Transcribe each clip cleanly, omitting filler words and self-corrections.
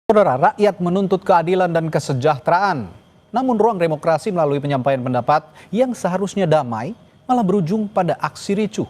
Saudara, rakyat menuntut keadilan dan kesejahteraan. Namun ruang demokrasi melalui penyampaian pendapat yang seharusnya damai malah berujung pada aksi ricuh.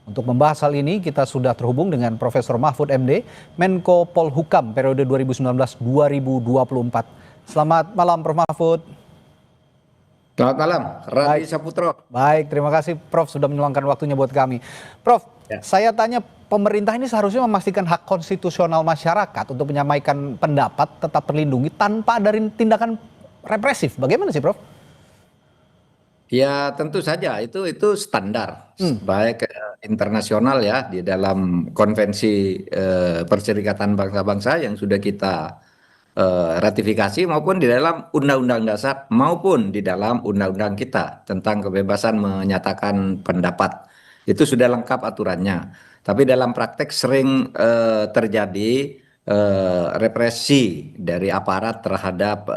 Untuk membahas hal ini kita sudah terhubung dengan Profesor Mahfud MD, Menko Polhukam periode 2019-2024. Selamat malam Prof. Mahfud. Selamat malam, Radi Baik. Saputro. Baik, terima kasih Prof sudah meluangkan waktunya buat kami. Prof, saya tanya, pemerintah ini seharusnya memastikan hak konstitusional masyarakat untuk menyampaikan pendapat tetap terlindungi tanpa ada tindakan represif. Bagaimana sih, Prof? Ya tentu saja itu standar baik internasional ya di dalam konvensi Perserikatan Bangsa-Bangsa yang sudah kita ratifikasi maupun di dalam Undang-Undang Dasar maupun di dalam Undang-Undang kita tentang kebebasan menyatakan pendapat. Itu sudah lengkap aturannya. Tapi dalam praktek sering terjadi represi dari aparat terhadap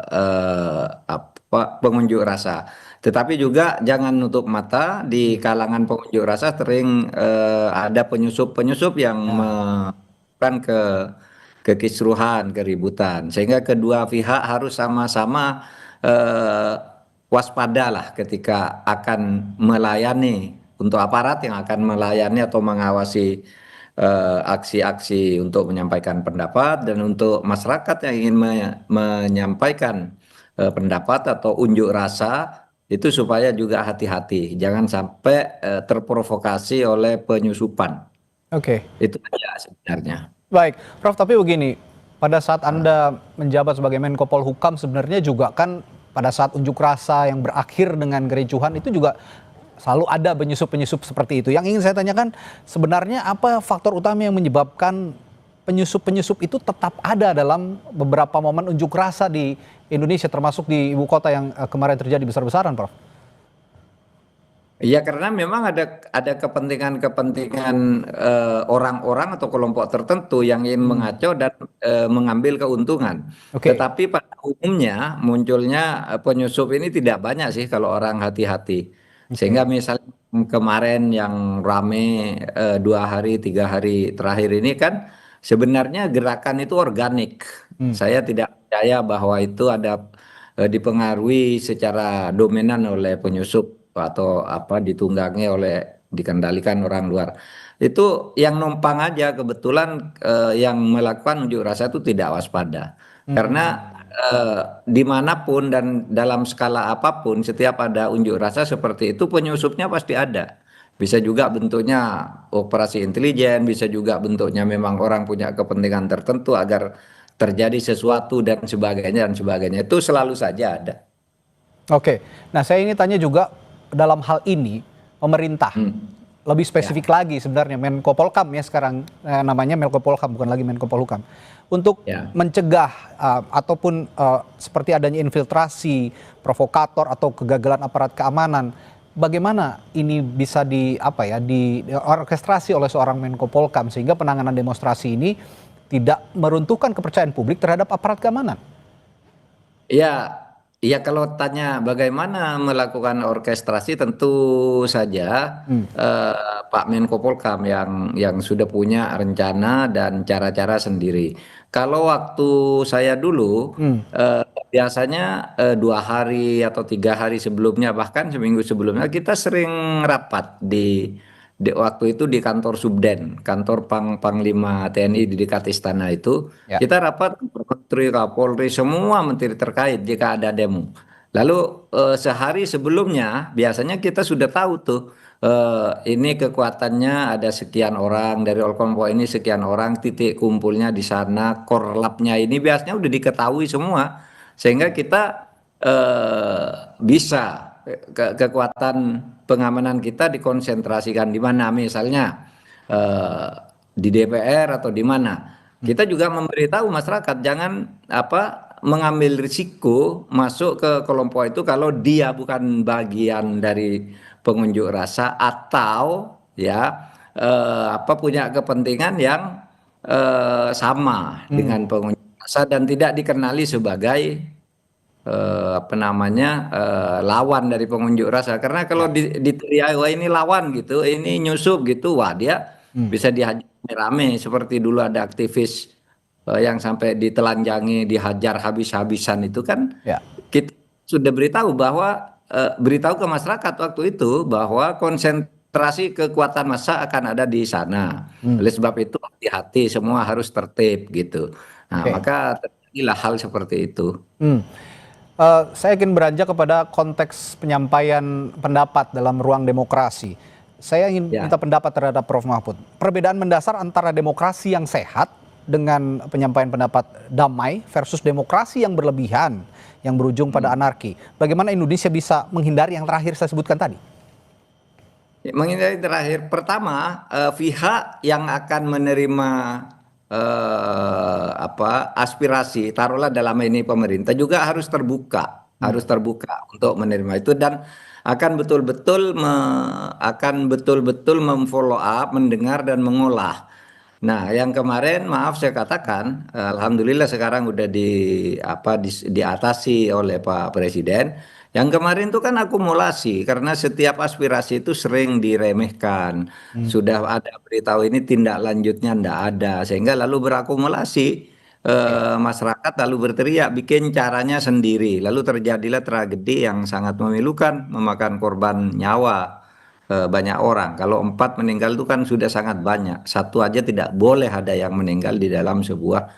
pengunjuk rasa. Tetapi juga jangan nutup mata di kalangan pengunjuk rasa sering ada penyusup-penyusup yang melakukan kekisruhan, keributan. Sehingga kedua pihak harus sama-sama waspada lah ketika akan melayani untuk aparat yang akan melayani atau mengawasi aksi-aksi untuk menyampaikan pendapat dan untuk masyarakat yang ingin menyampaikan pendapat atau unjuk rasa itu supaya juga hati-hati, jangan sampai terprovokasi oleh penyusupan. Oke. Itu aja sebenarnya. Baik, Prof, tapi begini, pada saat Anda menjabat sebagai Menko Polhukam sebenarnya juga kan pada saat unjuk rasa yang berakhir dengan kericuhan itu juga selalu ada penyusup-penyusup seperti itu. Yang ingin saya tanyakan sebenarnya apa faktor utama yang menyebabkan penyusup-penyusup itu tetap ada dalam beberapa momen unjuk rasa di Indonesia termasuk di ibu kota yang kemarin terjadi besar-besaran, Prof? Ya karena memang ada kepentingan-kepentingan orang-orang atau kelompok tertentu yang ingin mengacau dan mengambil keuntungan. Oke. Tetapi pada umumnya munculnya penyusup ini tidak banyak sih kalau orang hati-hati. Sehingga Oke. misalnya kemarin yang rame 2 hari 3 hari terakhir ini kan sebenarnya gerakan itu organik. Saya tidak percaya bahwa itu ada dipengaruhi secara dominan oleh penyusup atau apa ditunggangi oleh dikendalikan orang luar. Itu yang numpang aja kebetulan yang melakukan unjuk rasa itu tidak waspada. Karena dimanapun dan dalam skala apapun setiap ada unjuk rasa seperti itu penyusupnya pasti ada. Bisa juga bentuknya operasi intelijen, bisa juga bentuknya memang orang punya kepentingan tertentu agar terjadi sesuatu dan sebagainya dan sebagainya. Itu selalu saja ada. Oke, nah saya ingin tanya juga dalam hal ini pemerintah lebih spesifik lagi sebenarnya Menko Polkam ya sekarang namanya Menko Polkam bukan lagi Menko Polhukam untuk mencegah ataupun seperti adanya infiltrasi, provokator atau kegagalan aparat keamanan. Bagaimana ini bisa diorkestrasi oleh seorang Menko Polkam sehingga penanganan demonstrasi ini tidak meruntuhkan kepercayaan publik terhadap aparat keamanan? Ya, ya kalau tanya bagaimana melakukan orkestrasi tentu saja Pak Menko Polkam yang sudah punya rencana dan cara-cara sendiri. Kalau waktu saya dulu biasanya 2 hari atau 3 hari sebelumnya bahkan seminggu sebelumnya kita sering rapat waktu itu di kantor Subden, kantor Panglima TNI di dekat istana itu. Ya. Kita rapat Menteri, Kapolri, semua menteri terkait jika ada demo. Lalu sehari sebelumnya biasanya kita sudah tahu tuh ini kekuatannya ada sekian orang dari kelompok ini sekian orang titik kumpulnya di sana korlapnya ini biasanya udah diketahui semua sehingga kita bisa kekuatan pengamanan kita dikonsentrasikan di mana misalnya eh, di DPR atau di mana. Kita juga memberitahu masyarakat jangan mengambil risiko masuk ke kelompok itu kalau dia bukan bagian dari pengunjuk rasa atau ya punya kepentingan yang sama dengan pengunjuk rasa dan tidak dikenali sebagai lawan dari pengunjuk rasa karena kalau diteriak wah ini lawan gitu ini nyusup gitu wah dia bisa dihajar rame seperti dulu ada aktivis yang sampai ditelanjangi, dihajar habis-habisan itu kan Ya. kita sudah beritahu bahwa beritahu ke masyarakat waktu itu bahwa konsentrasi kekuatan massa akan ada di sana. Hmm. Oleh sebab itu hati-hati, semua harus tertib gitu. Nah, Oke. maka terjadilah hal seperti itu. Hmm. Saya ingin beranjak kepada konteks penyampaian pendapat dalam ruang demokrasi. Saya ingin Ya. minta pendapat terhadap Prof. Mahfud. Perbedaan mendasar antara demokrasi yang sehat dengan penyampaian pendapat damai versus demokrasi yang berlebihan, yang berujung pada anarki. Bagaimana Indonesia bisa menghindari yang terakhir saya sebutkan tadi? Menghindari terakhir, pertama pihak yang akan menerima aspirasi, taruhlah dalam ini pemerintah juga harus terbuka untuk menerima itu dan akan betul-betul memfollow up, mendengar dan mengolah. Nah, yang kemarin maaf saya katakan, alhamdulillah sekarang udah diatasi oleh Pak Presiden. Yang kemarin itu kan akumulasi karena setiap aspirasi itu sering diremehkan. Sudah ada beritahu ini tindak lanjutnya ndak ada sehingga lalu berakumulasi Oke. masyarakat lalu berteriak bikin caranya sendiri. Lalu terjadilah tragedi yang sangat memilukan memakan korban nyawa banyak orang. Kalau 4 meninggal itu kan sudah sangat banyak. Satu aja tidak boleh ada yang meninggal di dalam sebuah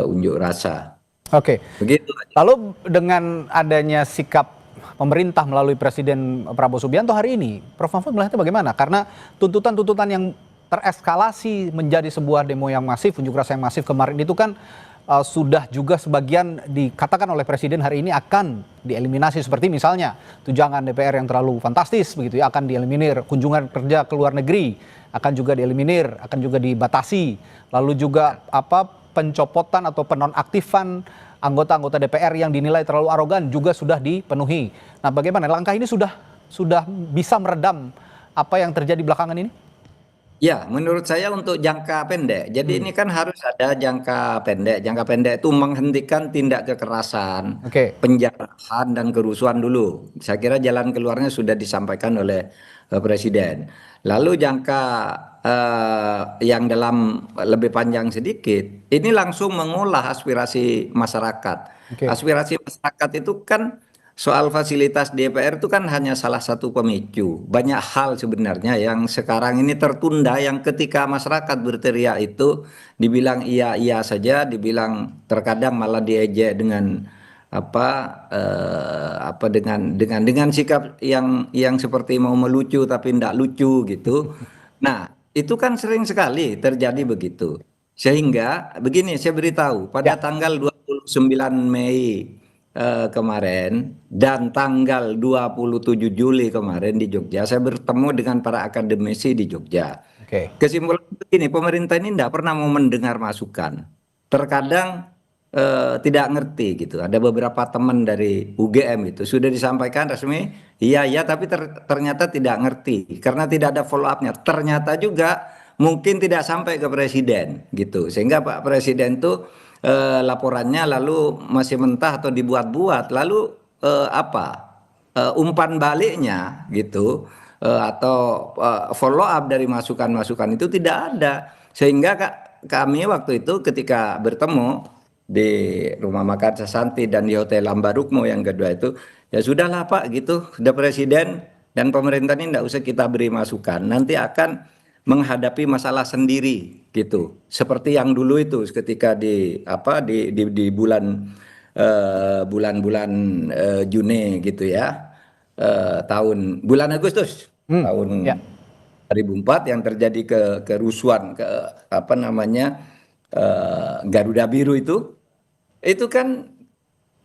unjuk rasa. Oke. Begitu. Lalu dengan adanya sikap pemerintah melalui Presiden Prabowo Subianto hari ini, Prof. Mahfud melihatnya bagaimana? Karena tuntutan-tuntutan yang tereskalasi menjadi sebuah demo yang masif, unjuk rasa yang masif kemarin itu kan sudah juga sebagian dikatakan oleh Presiden hari ini akan dieliminasi, seperti misalnya tunjangan DPR yang terlalu fantastis begitu ya akan dieliminir, kunjungan kerja ke luar negeri akan juga dieliminir, akan juga dibatasi, lalu juga pencopotan atau penonaktifan anggota-anggota DPR yang dinilai terlalu arogan juga sudah dipenuhi. Nah, bagaimana langkah ini sudah bisa meredam apa yang terjadi belakangan ini? Ya, menurut saya untuk jangka pendek. Jadi ini kan harus ada jangka pendek. Jangka pendek itu menghentikan tindak kekerasan, Oke. penjarahan dan kerusuhan dulu. Saya kira jalan keluarnya sudah disampaikan oleh Presiden. Lalu jangka yang dalam lebih panjang sedikit, ini langsung mengolah aspirasi masyarakat. Oke. Aspirasi masyarakat itu kan soal fasilitas DPR itu kan hanya salah satu pemicu. Banyak hal sebenarnya yang sekarang ini tertunda yang ketika masyarakat berteriak itu dibilang iya-iya saja, dibilang terkadang malah diejek dengan dengan sikap yang seperti mau melucu tapi tidak lucu gitu. Nah, itu kan sering sekali terjadi begitu. Sehingga begini saya beritahu pada Ya. tanggal 29 Mei kemarin dan tanggal 27 Juli kemarin di Jogja, saya bertemu dengan para akademisi di Jogja. Oke. Kesimpulan begini, pemerintah ini tidak pernah mau mendengar masukan. Terkadang tidak ngerti gitu. Ada beberapa teman dari UGM itu sudah disampaikan resmi, iya iya, tapi ternyata tidak ngerti karena tidak ada follow up-nya. Ternyata juga mungkin tidak sampai ke presiden gitu. Sehingga Pak Presiden tuh laporannya lalu masih mentah atau dibuat-buat, lalu umpan baliknya gitu atau follow up dari masukan-masukan itu tidak ada sehingga kami waktu itu ketika bertemu di rumah makan Sasanti dan di Hotel Ambarukmo yang kedua itu ya sudahlah Pak gitu, sudah presiden dan pemerintah ini tidak usah kita beri masukan, nanti akan menghadapi masalah sendiri gitu. Seperti yang dulu itu ketika di bulan-bulan Juni gitu ya. Tahun bulan Agustus tahun Ya. 2004 yang terjadi kerusuhan Garuda Biru itu kan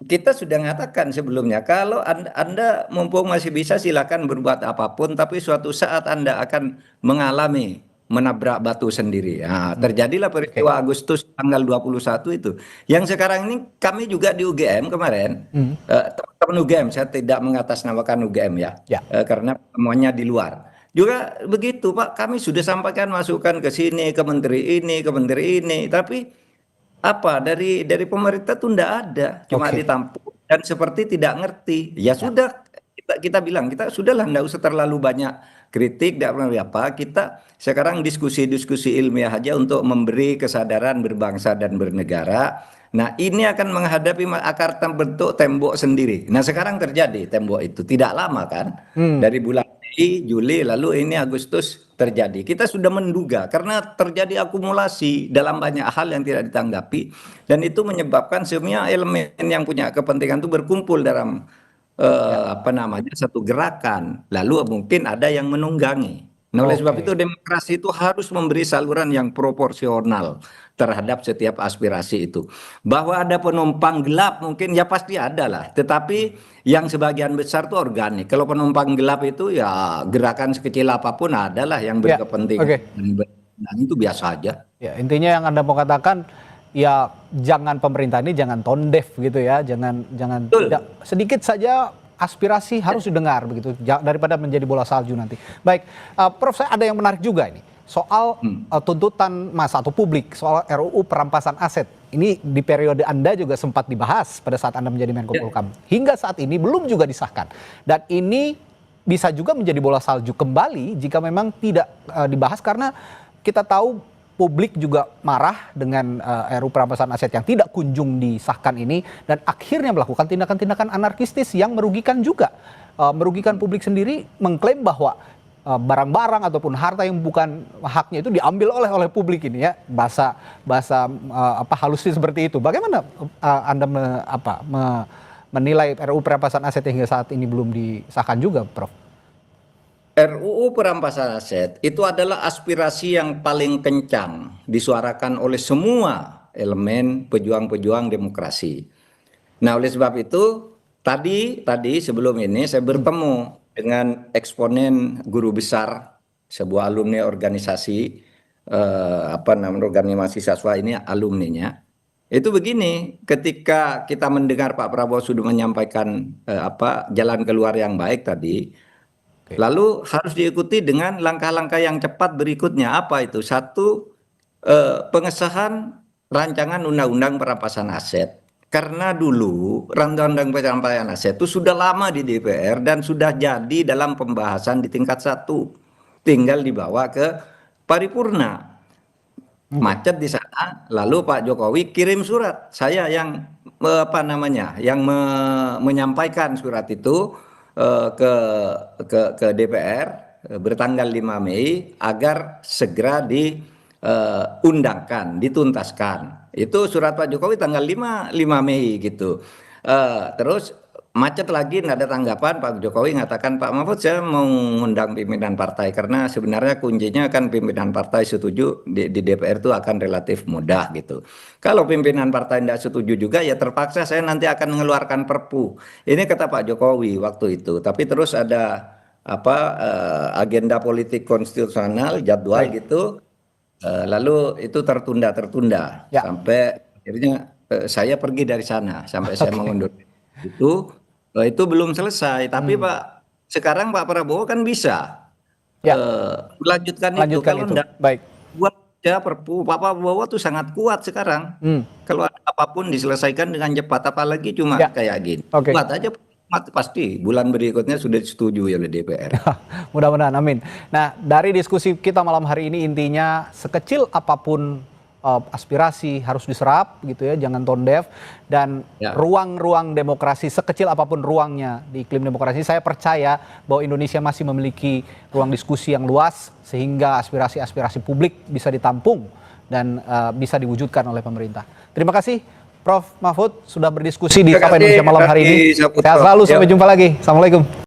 kita sudah mengatakan sebelumnya, kalau anda mumpung masih bisa silakan berbuat apapun, tapi suatu saat Anda akan mengalami menabrak batu sendiri. Nah, terjadilah Oke. peristiwa Agustus tanggal 21 itu. Yang sekarang ini kami juga di UGM kemarin, teman-teman UGM, saya tidak mengatasnamakan UGM ya, Ya. karena semuanya di luar. Juga begitu Pak, kami sudah sampaikan masukan ke sini, ke menteri ini, tapi dari pemerintah tuh enggak ada, cuma Oke. ditampung dan seperti tidak ngerti. Ya Ya. sudah, kita bilang kita sudahlah enggak usah terlalu banyak kritik, tidak pernah apa. Kita sekarang diskusi-diskusi ilmiah aja untuk memberi kesadaran berbangsa dan bernegara. Nah, ini akan menghadapi akan terbentuk tembok sendiri. Nah, sekarang terjadi tembok itu tidak lama kan? Dari bulan Mei, Juli, lalu ini Agustus terjadi. Kita sudah menduga karena terjadi akumulasi dalam banyak hal yang tidak ditanggapi dan itu menyebabkan semua elemen yang punya kepentingan itu berkumpul dalam apa namanya satu gerakan. Lalu mungkin ada yang menunggangi. Nah, oleh sebab itu demokrasi itu harus memberi saluran yang proporsional terhadap setiap aspirasi itu. Bahwa ada penumpang gelap mungkin ya pasti ada lah. Tetapi yang sebagian besar itu organik. Kalau penumpang gelap itu ya gerakan sekecil apapun adalah yang berkepentingan. Nah, itu biasa aja. Ya, intinya yang Anda mau katakan ya jangan pemerintah ini jangan tone deaf gitu ya. Jangan tidak, sedikit saja aspirasi harus didengar begitu daripada menjadi bola salju nanti. Baik, Prof, saya ada yang menarik juga ini soal tuntutan massa atau publik soal RUU perampasan aset. Ini di periode Anda juga sempat dibahas pada saat Anda menjadi Menko Polhukam. Hingga saat ini belum juga disahkan. Dan ini bisa juga menjadi bola salju kembali jika memang tidak dibahas karena kita tahu publik juga marah dengan RUU perampasan aset yang tidak kunjung disahkan ini dan akhirnya melakukan tindakan-tindakan anarkistis yang merugikan juga. Merugikan publik sendiri, mengklaim bahwa barang-barang ataupun harta yang bukan haknya itu diambil oleh publik ini ya. Bahasa halusnya seperti itu. Bagaimana Anda menilai RUU perampasan aset hingga saat ini belum disahkan juga, Prof? RUU perampasan aset itu adalah aspirasi yang paling kencang disuarakan oleh semua elemen pejuang-pejuang demokrasi. Nah, oleh sebab itu tadi sebelum ini saya bertemu dengan eksponen guru besar sebuah alumni organisasi organisasi siswa ini alumninya. Itu begini, ketika kita mendengar Pak Prabowo sudah menyampaikan jalan keluar yang baik tadi. Lalu harus diikuti dengan langkah-langkah yang cepat berikutnya. Apa itu? Satu, pengesahan rancangan undang-undang perampasan aset. Karena dulu undang-undang perampasan aset itu sudah lama di DPR dan sudah jadi dalam pembahasan di tingkat 1. Tinggal dibawa ke paripurna. Macet di sana, lalu Pak Jokowi kirim surat. Saya yang menyampaikan surat itu ke DPR bertanggal 5 Mei agar segera diundangkan, dituntaskan. Itu surat Pak Jokowi tanggal 5 Mei gitu. Terus macet lagi, nggak ada tanggapan. Pak Jokowi mengatakan, Pak Mahfud saya mau mengundang pimpinan partai karena sebenarnya kuncinya kan pimpinan partai setuju di DPR itu akan relatif mudah gitu. Kalau pimpinan partai tidak setuju juga ya terpaksa saya nanti akan mengeluarkan Perpu. Ini kata Pak Jokowi waktu itu. Tapi terus ada agenda politik konstitusional jadwal gitu. Lalu itu tertunda sampai akhirnya saya pergi dari sana sampai saya mengundur itu belum selesai. Tapi Pak sekarang Pak Prabowo kan bisa melanjutkan itu. Kalau enggak, buat ya Perpu Pak Prabowo tuh sangat kuat sekarang. Kalau ada apapun diselesaikan dengan cepat, apalagi cuma kayak gini. Buat aja pasti bulan berikutnya sudah disetujui oleh DPR. Mudah-mudahan, amin. Nah, dari diskusi kita malam hari ini intinya sekecil apapun aspirasi harus diserap gitu ya, jangan tone deaf, dan ruang-ruang demokrasi sekecil apapun ruangnya di iklim demokrasi, saya percaya bahwa Indonesia masih memiliki ruang diskusi yang luas sehingga aspirasi-aspirasi publik bisa ditampung dan bisa diwujudkan oleh pemerintah. Terima kasih Prof. Mahfud sudah berdiskusi di Sapa Indonesia malam hari ini. Sehat selalu, sampai jumpa lagi. Assalamualaikum.